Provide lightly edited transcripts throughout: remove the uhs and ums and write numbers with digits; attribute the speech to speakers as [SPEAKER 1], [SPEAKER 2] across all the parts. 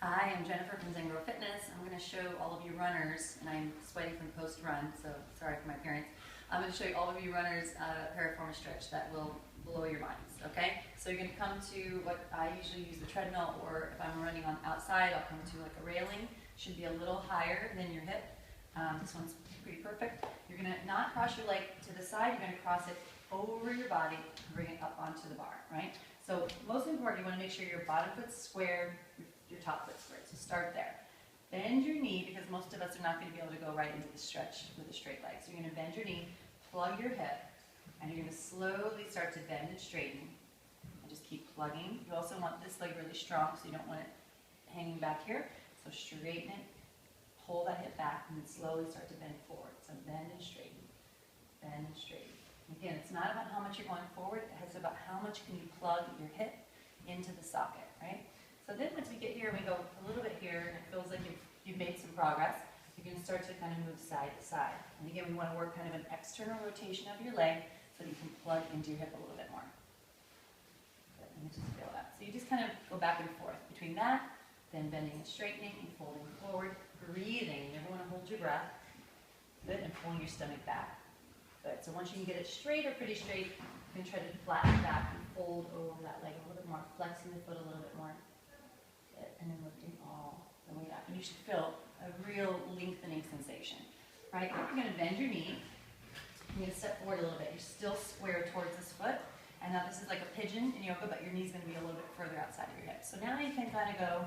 [SPEAKER 1] Hi, I'm Jennifer from ZenGirl Fitness. I'm going to show all of you runners, and I'm sweaty from post-run, so sorry for my parents. I'm going to show you all of you runners a Piriformis stretch that will blow your minds, okay? So you're going to come to what I usually use, the treadmill, or if I'm running on outside, I'll come to like a railing. Should be a little higher than your hip. This one's pretty perfect. You're going to not cross your leg to the side, you're going to cross it over your body and bring it up onto the bar, right? So most important, you want to make sure your bottom foot's squared, your top foot's squared. So start there. Bend your knee, because most of us are not going to be able to go right into the stretch with a straight leg. So you're going to bend your knee, plug your hip, and you're going to slowly start to bend and straighten. And just keep plugging. You also want this leg really strong, so you don't want it hanging back here. So straighten it, pull that hip back, and then slowly start to bend forward. So bend and straighten, bend and straighten. Again, it's not about how much you're going forward, it's about how much can you plug your hip into the socket, right? So then once we get here, we go a little bit here, and it feels like you've made some progress. You're going to start to kind of move side to side. And again, we want to work kind of an external rotation of your leg so that you can plug into your hip a little bit more. Good. Let me just feel that. So you just kind of go back and forth between that, then bending and straightening, and folding forward, breathing. You never want to hold your breath. Good, and pulling your stomach back. Good. So once you can get it straight or pretty straight, you can try to flatten back and fold over that leg a little bit more, flexing the foot a little bit more. Good. And then lifting all the way up. And you should feel a real lengthening sensation. Right? You're going to bend your knee. You're going to step forward a little bit. You're still square towards this foot. And now this is like a pigeon in yoga, but your knee's going to be a little bit further outside of your hip. So now you can kind of go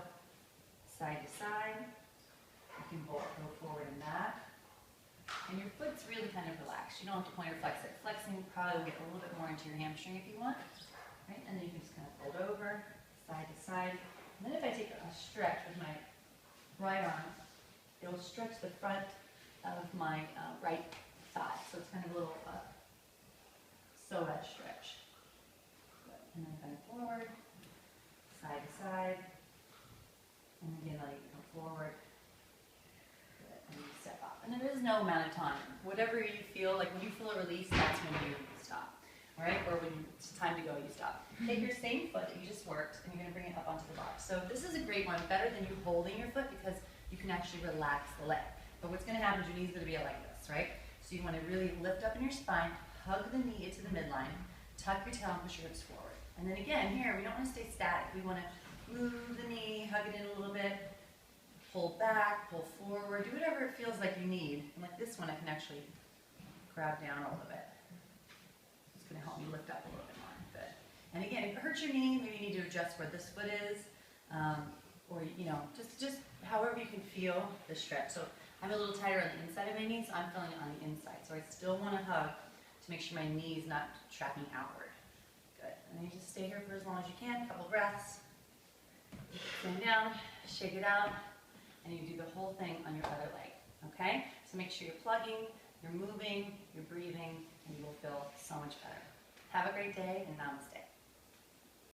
[SPEAKER 1] side to side. You can go forward and back. And your foot's really kind of relaxed. You don't have to point or flex it. Flexing probably will get a little bit more into your hamstring if you want. Right? And then you can just kind of fold over, side to side. And then if I take a stretch with my right arm, it'll stretch the front of my right thigh. So it's kind of a little psoas stretch. Good. And then kind of forward, side to side. And again, let it come forward. And you step up. And there is no amount of time. Whatever you feel, like when you feel a release, that's when you stop. All right? Or when it's time to go, you stop. Take your same foot that you just worked, and you're going to bring it up onto the bar. So this is a great one, better than you holding your foot, because you can actually relax the leg. But what's going to happen is your knee's going to be like this, right? So you want to really lift up in your spine, hug the knee into the midline, tuck your tail, and push your hips forward. And then again, here, we don't want to stay static. We want to move the knee, hug it in a little bit, pull back, pull forward, do whatever it feels like you need. And like this one, I can actually grab down a little bit. It's going to help me lift up a little bit more. Good. And again, if it hurts your knee, maybe you need to adjust where this foot is, or you know, just however you can feel the stretch. So I'm a little tighter on the inside of my knee, so I'm feeling it on the inside. So I still want to hug to make sure my knee is not trapping outward. Good. And then you just stay here for as long as you can, a couple breaths. Stand down, shake it out. And you do the whole thing on your other leg, okay? So make sure you're plugging, you're moving, you're breathing, and you will feel so much better. Have a great day, and namaste.